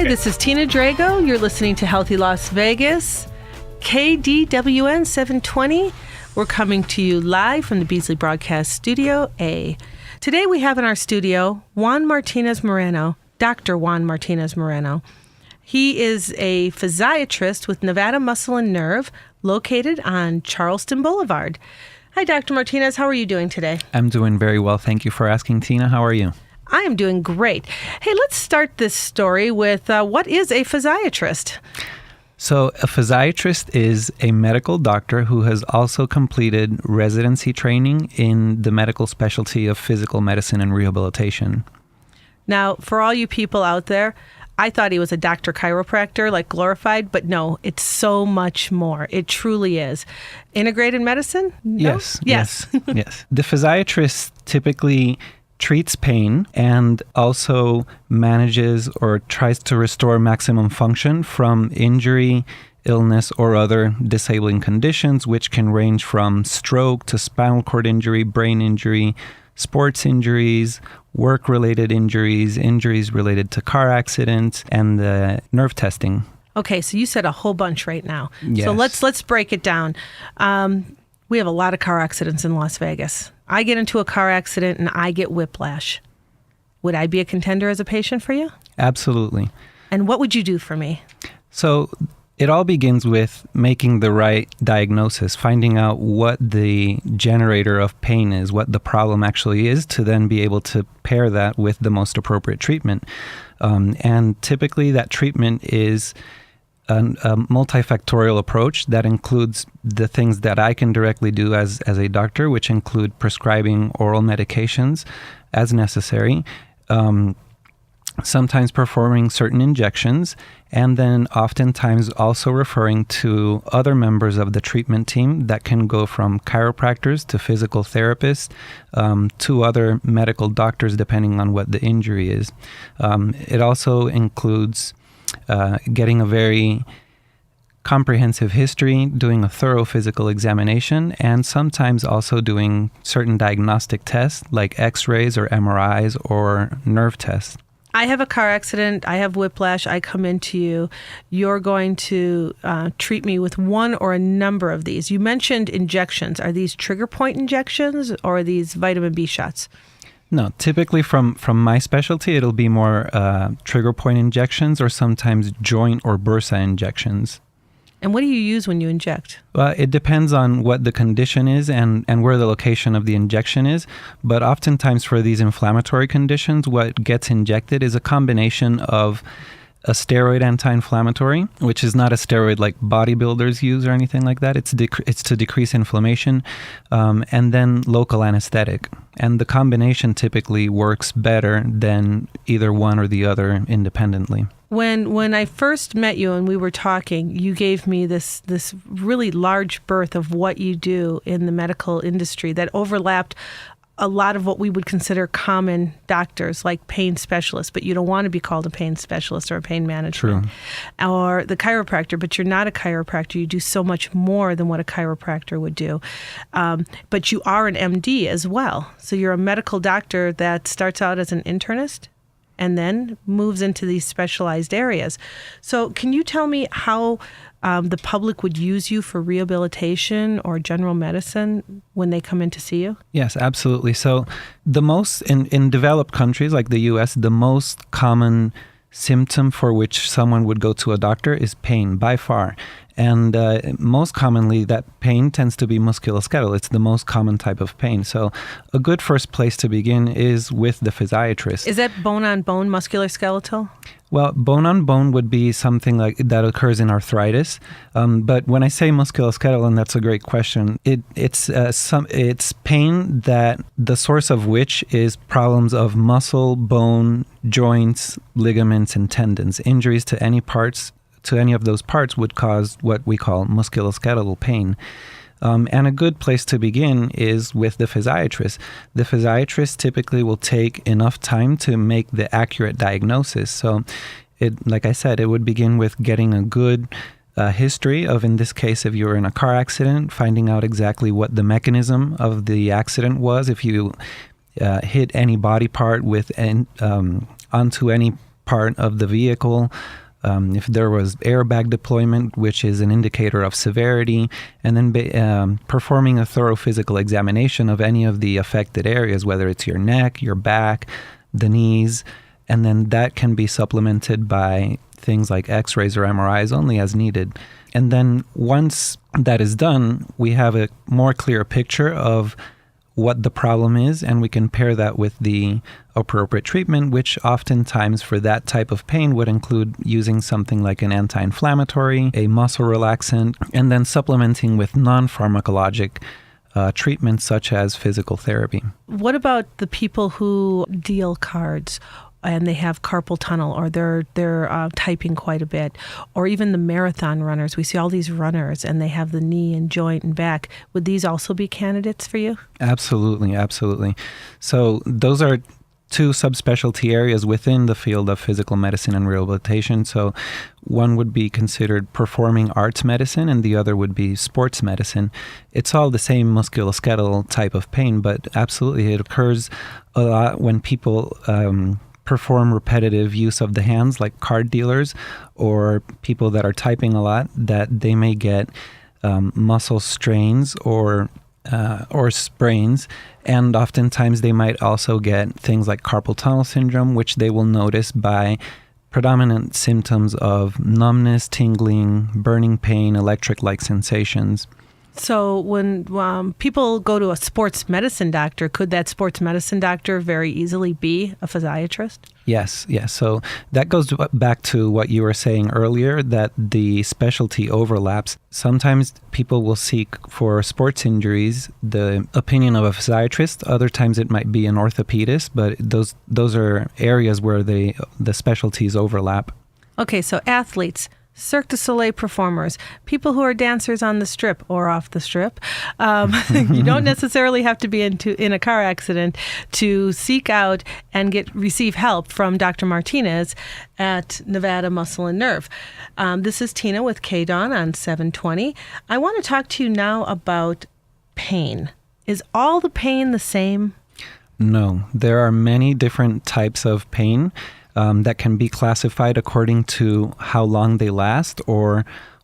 Hi, this is Tina Drago. You're listening to Healthy Las Vegas, KDWN 720. We're coming to you live from the Beasley Broadcast Studio A. Today we have in our studio Juan Martinez Moreno, Dr. Juan Martinez Moreno. He is a physiatrist with Nevada Muscle and Nerve, located on Charleston Boulevard. Hi, Dr. Martinez. How are you doing today? I'm doing very well. Thank you for asking, Tina. How are you? I am doing great. Hey, let's start this story with what is a physiatrist? So a physiatrist is a medical doctor who has also completed residency training in the medical specialty of physical medicine and rehabilitation. Now, for all you people out there, I thought he was a doctor chiropractor, like glorified, but no, it's so much more. It truly is. Integrated medicine? No? Yes. The physiatrist typically treats pain and also manages or tries to restore maximum function from injury, illness, or other disabling conditions, which can range from stroke to spinal cord injury, brain injury, sports injuries, work-related injuries, injuries related to car accidents, and nerve testing. Okay, so you said a whole bunch right now. Yes. So let's break it down. We have a lot of car accidents in Las Vegas. I get into a car accident and I get whiplash. Would I be a contender as a patient for you? Absolutely. And what would you do for me? So it all begins with making the right diagnosis, finding out what the generator of pain is, what the problem actually is, to then be able to pair that with the most appropriate treatment. And typically that treatment is a multifactorial approach that includes the things that I can directly do as a doctor, which include prescribing oral medications as necessary, sometimes performing certain injections, and then oftentimes also referring to other members of the treatment team that can go from chiropractors to physical therapists to other medical doctors, depending on what the injury is. It also includes getting a very comprehensive history, doing a thorough physical examination, and sometimes also doing certain diagnostic tests like x-rays or MRIs or nerve tests. I have a car accident, I have whiplash, I come into you, you're going to treat me with one or a number of these. You mentioned injections. Are these trigger point injections or are these vitamin B shots? No, typically from my specialty, it'll be more trigger point injections or sometimes joint or bursa injections. And what do you use when you inject? It depends on what the condition is and where the location of the injection is. But oftentimes for these inflammatory conditions, what gets injected is a combination of a steroid anti-inflammatory, which is not a steroid like bodybuilders use or anything like that. It's to decrease inflammation, and then local anesthetic. And the combination typically works better than either one or the other independently. When I first met you and we were talking, you gave me this really large berth of what you do in the medical industry that overlapped a lot of what we would consider common doctors, like pain specialists, but you don't want to be called a pain specialist or a pain management. True. Or the chiropractor, but you're not a chiropractor. You do so much more than what a chiropractor would do. But you are an MD as well. So you're a medical doctor that starts out as an internist and then moves into these specialized areas. So can you tell me how the public would use you for rehabilitation or general medicine when they come in to see you? Yes, absolutely. So the most, in developed countries like the U.S., the most common symptom for which someone would go to a doctor is pain, by far. And most commonly, that pain tends to be musculoskeletal. It's the most common type of pain. So a good first place to begin is with the physiatrist. Is that bone-on-bone musculoskeletal? Well, bone-on-bone would be something like that occurs in arthritis. But when I say musculoskeletal, and that's a great question, it's pain that the source of which is problems of muscle, bone, joints, ligaments, and tendons. Injuries to any of those parts would cause what we call musculoskeletal pain. And a good place to begin is with the physiatrist. The physiatrist typically will take enough time to make the accurate diagnosis. So, like I said, it would begin with getting a good history of, in this case, if you were in a car accident, finding out exactly what the mechanism of the accident was, if you hit any body part onto any part of the vehicle, if there was airbag deployment, which is an indicator of severity, and then performing a thorough physical examination of any of the affected areas, whether it's your neck, your back, the knees, and then that can be supplemented by things like x-rays or MRIs only as needed. And then once that is done, we have a more clear picture of what the problem is, and we can pair that with the appropriate treatment, which oftentimes for that type of pain would include using something like an anti-inflammatory, a muscle relaxant, and then supplementing with non-pharmacologic treatments such as physical therapy. What about the people who deal cards and they have carpal tunnel, or they're typing quite a bit, or even the marathon runners? We see all these runners and they have the knee and joint and back. Would these also be candidates for you? Absolutely, absolutely. So those are two subspecialty areas within the field of physical medicine and rehabilitation. So one would be considered performing arts medicine and the other would be sports medicine. It's all the same musculoskeletal type of pain, but absolutely it occurs a lot when people perform repetitive use of the hands, like card dealers or people that are typing a lot, that they may get muscle strains or sprains, and oftentimes they might also get things like carpal tunnel syndrome, which they will notice by predominant symptoms of numbness, tingling, burning pain, electric-like sensations. So when people go to a sports medicine doctor, could that sports medicine doctor very easily be a physiatrist? Yes. So that goes back to what you were saying earlier, that the specialty overlaps. Sometimes people will seek for sports injuries the opinion of a physiatrist. Other times it might be an orthopedist, but those are areas where the specialties overlap. Okay, so athletes, Cirque du Soleil performers, people who are dancers on the strip or off the strip. You don't necessarily have to be in a car accident to seek out and receive help from Dr. Martinez at Nevada Muscle and Nerve. This is Tina with KDAWN on 720. I want to talk to you now about pain. Is all the pain the same? No, there are many different types of pain that can be classified according to how long they last or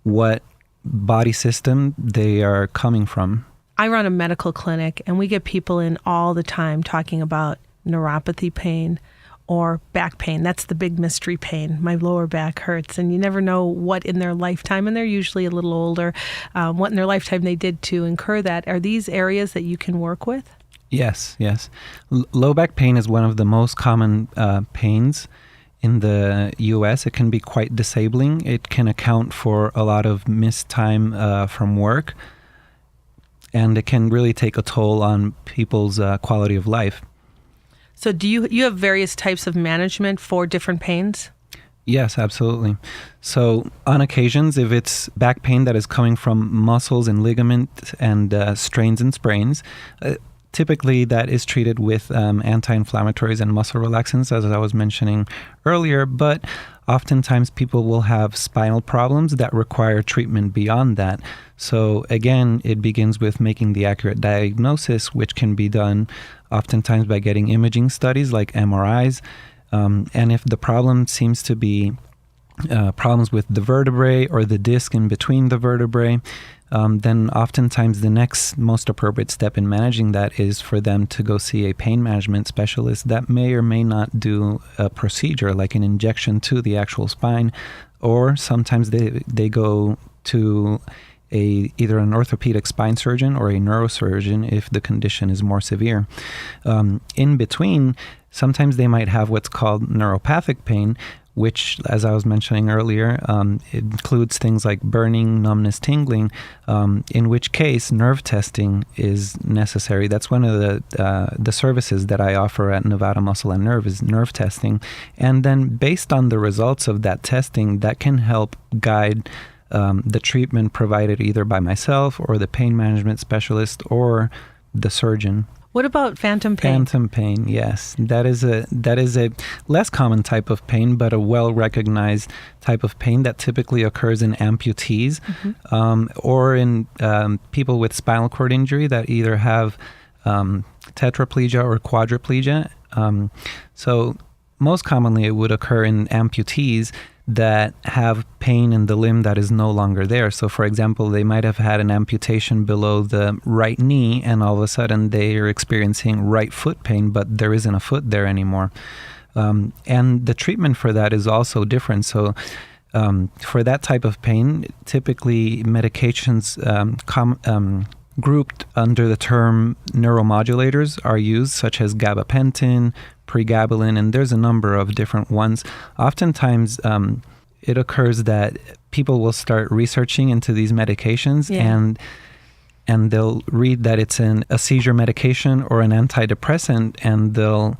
what body system they are coming from. I run a medical clinic, and we get people in all the time talking about neuropathy pain or back pain. That's the big mystery pain. My lower back hurts, and you never know what in their lifetime, and they're usually a little older, what in their lifetime they did to incur that. Are these areas that you can work with? Yes. Low back pain is one of the most common pains in the U.S. It can be quite disabling. It can account for a lot of missed time from work, and it can really take a toll on people's quality of life. So do you have various types of management for different pains? Yes, absolutely. So on occasions, if it's back pain that is coming from muscles and ligaments and strains and sprains, typically that is treated with anti-inflammatories and muscle relaxants, as I was mentioning earlier, but oftentimes people will have spinal problems that require treatment beyond that. So again, it begins with making the accurate diagnosis, which can be done oftentimes by getting imaging studies like MRIs. And if the problem seems to be problems with the vertebrae or the disc in between the vertebrae, then oftentimes the next most appropriate step in managing that is for them to go see a pain management specialist that may or may not do a procedure like an injection to the actual spine, or sometimes they go to either an orthopedic spine surgeon or a neurosurgeon if the condition is more severe. In between, sometimes they might have what's called neuropathic pain, which, as I was mentioning earlier, it includes things like burning, numbness, tingling, in which case nerve testing is necessary. That's one of the services that I offer at Nevada Muscle and Nerve is nerve testing. And then based on the results of that testing, that can help guide the treatment provided either by myself or the pain management specialist or the surgeon. What about phantom pain? Phantom pain, yes. That is a less common type of pain, but a well-recognized type of pain that typically occurs in amputees, or in people with spinal cord injury that either have tetraplegia or quadriplegia. So most commonly it would occur in amputees that have pain in the limb that is no longer there. So, for example, they might have had an amputation below the right knee, and all of a sudden they are experiencing right foot pain, but there isn't a foot there anymore. And the treatment for that is also different. So, for that type of pain, typically medications grouped under the term neuromodulators are used, such as gabapentin, pregabalin, and there's a number of different ones. Oftentimes, it occurs that people will start researching into these medications, and they'll read that it's a seizure medication or an antidepressant, and they'll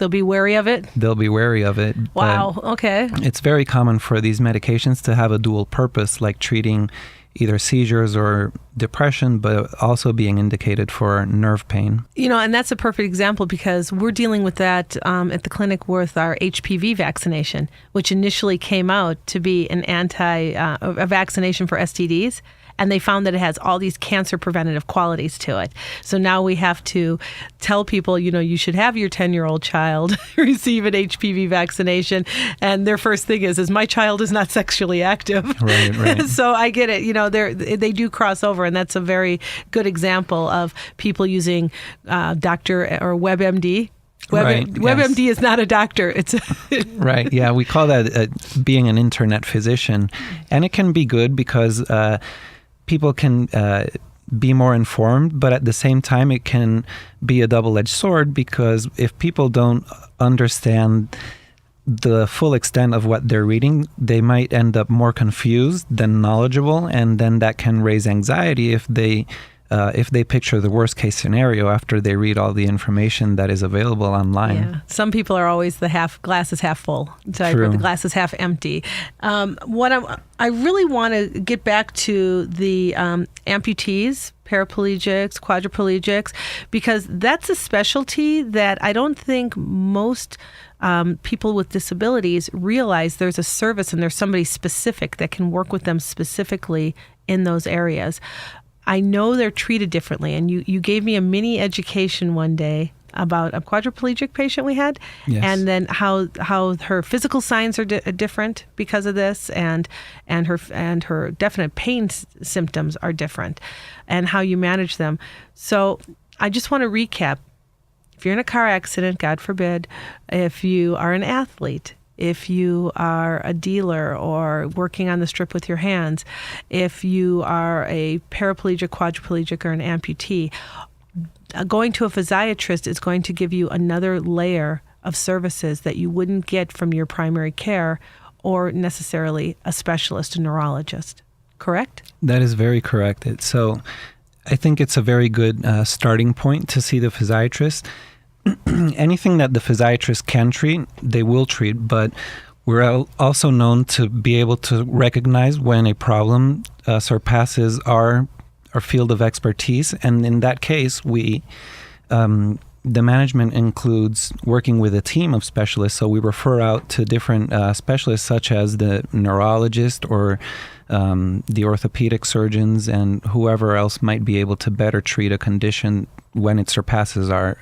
be wary of it. They'll be wary of it. Wow. Okay. It's very common for these medications to have a dual purpose, like treating either seizures or depression, but also being indicated for nerve pain. And that's a perfect example because we're dealing with that at the clinic with our HPV vaccination, which initially came out to be a vaccination for STDs. And they found that it has all these cancer preventative qualities to it. So now we have to tell people, you should have your 10-year-old child receive an HPV vaccination. And their first thing is my child is not sexually active. Right. So I get it. They do cross over. And that's a very good example of people using Dr. or WebMD. WebMD is not a doctor. It's right. Yeah, we call that being an internet physician. And it can be good because people can be more informed, but at the same time, it can be a double-edged sword because if people don't understand the full extent of what they're reading, they might end up more confused than knowledgeable, and then that can raise anxiety if they picture the worst case scenario after they read all the information that is available online. Yeah. Some people are always the glass is half full. True. The glass is half empty. I really want to get back to the amputees, paraplegics, quadriplegics, because that's a specialty that I don't think most people with disabilities realize there's a service and there's somebody specific that can work with them specifically in those areas. I know they're treated differently, and you gave me a mini education one day about a quadriplegic patient we had, yes. And then how her physical signs are different because of this, and her definite pain symptoms are different, and how you manage them. So I just want to recap. If you're in a car accident, God forbid, if you are an athlete, if you are a dealer or working on the strip with your hands, if you are a paraplegic, quadriplegic, or an amputee, going to a physiatrist is going to give you another layer of services that you wouldn't get from your primary care or necessarily a specialist, a neurologist. Correct? That is very correct. So I think it's a very good starting point to see the physiatrist. Anything that the physiatrist can treat, they will treat, but we're also known to be able to recognize when a problem surpasses our field of expertise. And in that case, the management includes working with a team of specialists. So we refer out to different specialists such as the neurologist or the orthopedic surgeons and whoever else might be able to better treat a condition when it surpasses our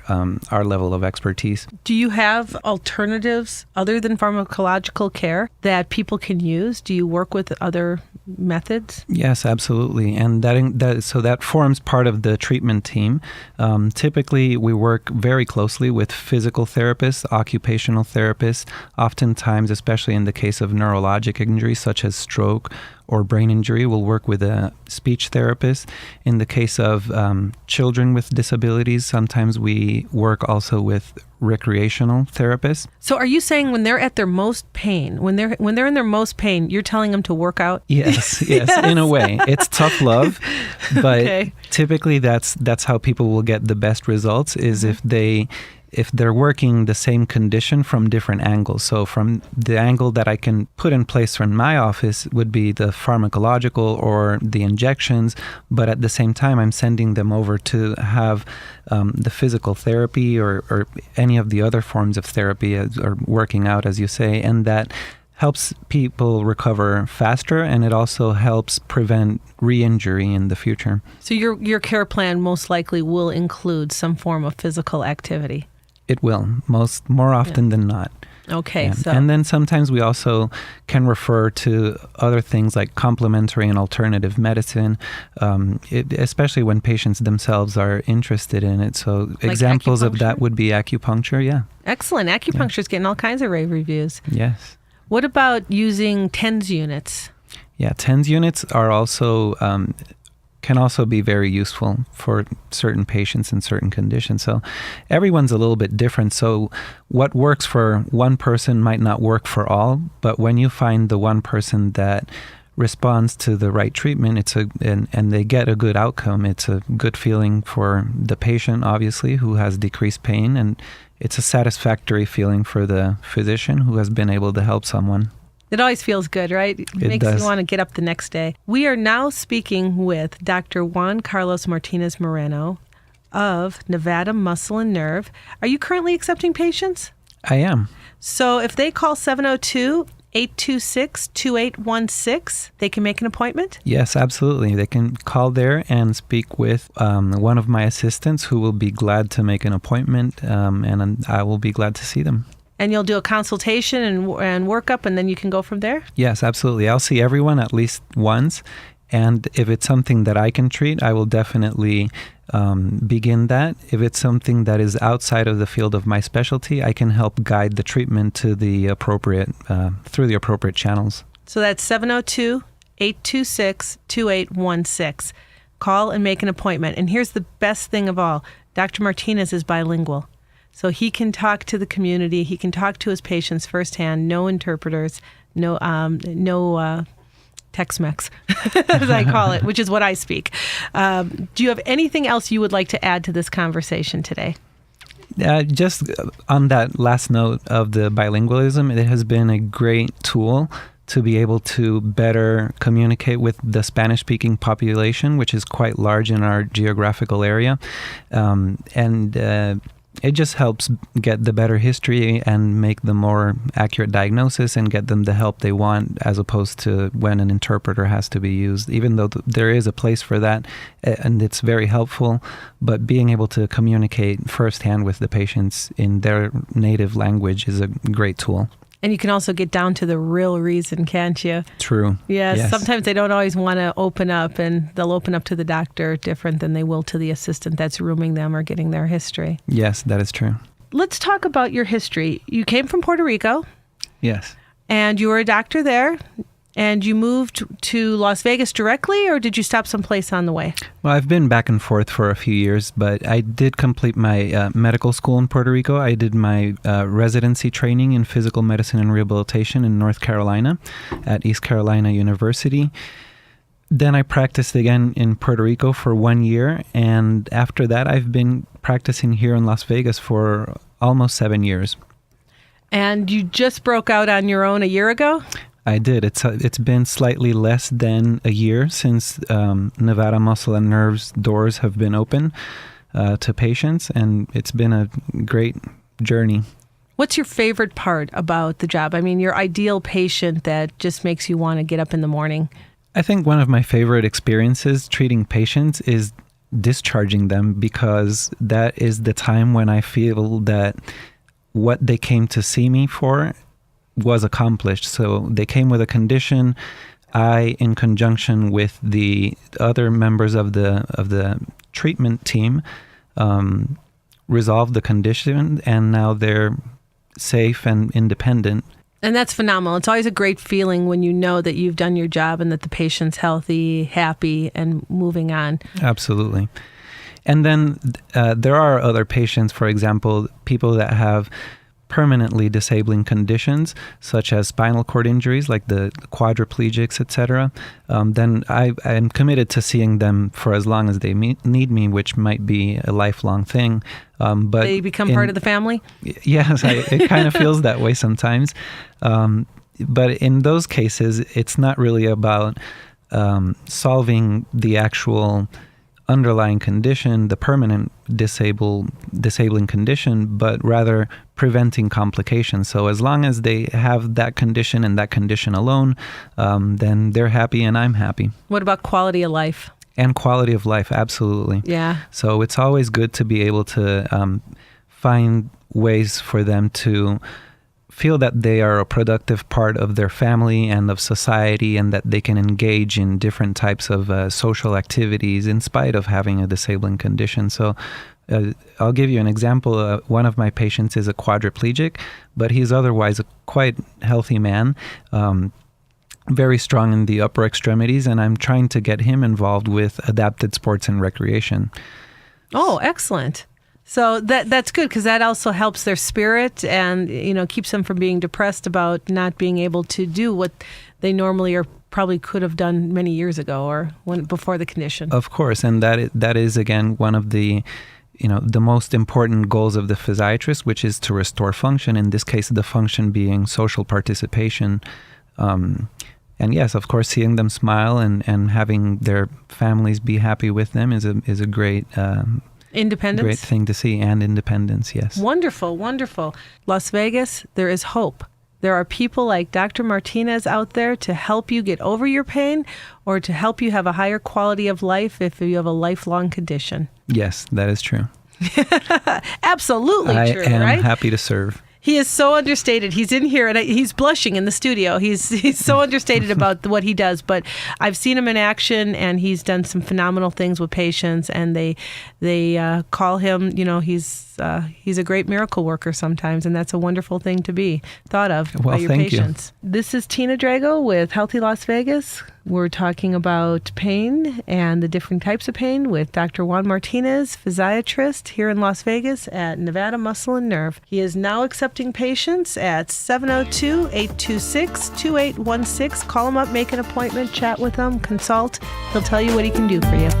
level of expertise. Do you have alternatives other than pharmacological care that people can use? Do you work with other methods? Yes, absolutely. And that forms part of the treatment team. Typically, we work very closely with physical therapists, occupational therapists, oftentimes, especially in the case of neurologic injuries such as stroke or brain injury, we'll work with a speech therapist. In the case of children with disabilities, sometimes we work also with recreational therapists. So are you saying when they're at their most pain, when they're in their most pain, you're telling them to work out? Yes, in a way. It's tough love, but typically that's how people will get the best results is if they're working the same condition from different angles. So from the angle that I can put in place from my office would be the pharmacological or the injections, but at the same time, I'm sending them over to have the physical therapy or any of the other forms of therapy or working out, as you say, and that helps people recover faster, and it also helps prevent re-injury in the future. So your care plan most likely will include some form of physical activity. It will, more often than not. Okay. And then sometimes we also can refer to other things like complementary and alternative medicine, especially when patients themselves are interested in it. So like examples of that would be acupuncture, yeah. Excellent. Acupuncture is getting all kinds of rave reviews. Yes. What about using TENS units? Yeah, TENS units are also can also be very useful for certain patients in certain conditions. So everyone's a little bit different. So what works for one person might not work for all, but when you find the one person that responds to the right treatment, and they get a good outcome, it's a good feeling for the patient, obviously, who has decreased pain, and it's a satisfactory feeling for the physician who has been able to help someone. It always feels good, right? It makes you want to get up the next day. We are now speaking with Dr. Juan Carlos Martinez Moreno of Nevada Muscle and Nerve. Are you currently accepting patients? I am. So if they call 702-826-2816, they can make an appointment? Yes, absolutely. They can call there and speak with one of my assistants who will be glad to make an appointment, and I will be glad to see them. And you'll do a consultation and workup, and then you can go from there? Yes, absolutely. I'll see everyone at least once. And if it's something that I can treat, I will definitely begin that. If it's something that is outside of the field of my specialty, I can help guide the treatment to the appropriate through the appropriate channels. So that's 702-826-2816. Call and make an appointment. And here's the best thing of all. Dr. Martinez is bilingual. So he can talk to the community. He can talk to his patients firsthand. No interpreters, no Tex-Mex, as I call it, which is what I speak. Do you have anything else you would like to add to this conversation today? Just on that last note of the bilingualism, it has been a great tool to be able to better communicate with the Spanish-speaking population, which is quite large in our geographical area. It just helps get the better history and make the more accurate diagnosis and get them the help they want, as opposed to when an interpreter has to be used, even though there is a place for that and it's very helpful. But being able to communicate firsthand with the patients in their native language is a great tool. And you can also get down to the real reason, can't you? True. Yes. Sometimes they don't always want to open up, and they'll open up to the doctor different than they will to the assistant that's rooming them or getting their history. Yes, that is true. Let's talk about your history. You came from Puerto Rico. Yes. And you were a doctor there. And you moved to Las Vegas directly, or did you stop someplace on the way? Well, I've been back and forth for a few years, but I did complete my medical school in Puerto Rico. I did my residency training in physical medicine and rehabilitation in North Carolina at East Carolina University. Then I practiced again in Puerto Rico for 1 year, and after that I've been practicing here in Las Vegas for almost 7 years. And you just broke out on your own a year ago? I did. It's been slightly less than a year since Nevada Muscle and Nerve's doors have been open to patients, and it's been a great journey. What's your favorite part about the job? I mean, your ideal patient that just makes you want to get up in the morning. I think one of my favorite experiences treating patients is discharging them, because that is the time when I feel that what they came to see me for was accomplished. So they came with a condition. I, in conjunction with the other members of the treatment team, resolved the condition, and now they're safe and independent. And that's phenomenal. It's always a great feeling when you know that you've done your job and that the patient's healthy, happy, and moving on. Absolutely. And then there are other patients, for example, people that have permanently disabling conditions, such as spinal cord injuries, like the quadriplegics, etc. Then I'm committed to seeing them for as long as they need me, which might be a lifelong thing. But they become part of the family? Yes, it kind of feels that way sometimes. But in those cases, it's not really about solving the actual underlying condition, the permanent disabling condition, but rather preventing complications. So as long as they have that condition and that condition alone, then they're happy and I'm happy. What about quality of life? And quality of life, absolutely. Yeah. So it's always good to be able to find ways for them to feel that they are a productive part of their family and of society, and that they can engage in different types of social activities in spite of having a disabling condition. So I'll give you an example. One of my patients is a quadriplegic, but he's otherwise a quite healthy man, very strong in the upper extremities, and I'm trying to get him involved with adapted sports and recreation. Oh, excellent. So that's good, because that also helps their spirit and, keeps them from being depressed about not being able to do what they normally or probably could have done many years ago or before the condition. Of course, and that is again one of the the most important goals of the physiatrist, which is to restore function. In this case, the function being social participation. And yes, of course, seeing them smile and having their families be happy with them is a great independence. Great thing to see, and independence, yes. Wonderful, wonderful. Las Vegas, there is hope. There are people like Dr. Martinez out there to help you get over your pain or to help you have a higher quality of life if you have a lifelong condition. Yes, that is true. Absolutely true, right? I am right? happy to serve. He is so understated. He's in here and he's blushing in the studio. He's so understated about what he does. But I've seen him in action, and he's done some phenomenal things with patients. And they call him. He's a great miracle worker sometimes, and that's a wonderful thing to be thought of by your patients. This is Tina Drago with Healthy Las Vegas. We're talking about pain and the different types of pain with Dr. Juan Martinez, physiatrist here in Las Vegas at Nevada Muscle and Nerve. He is now accepting patients at 702-826-2816. Call him up, make an appointment, chat with him, consult. He'll tell you what he can do for you.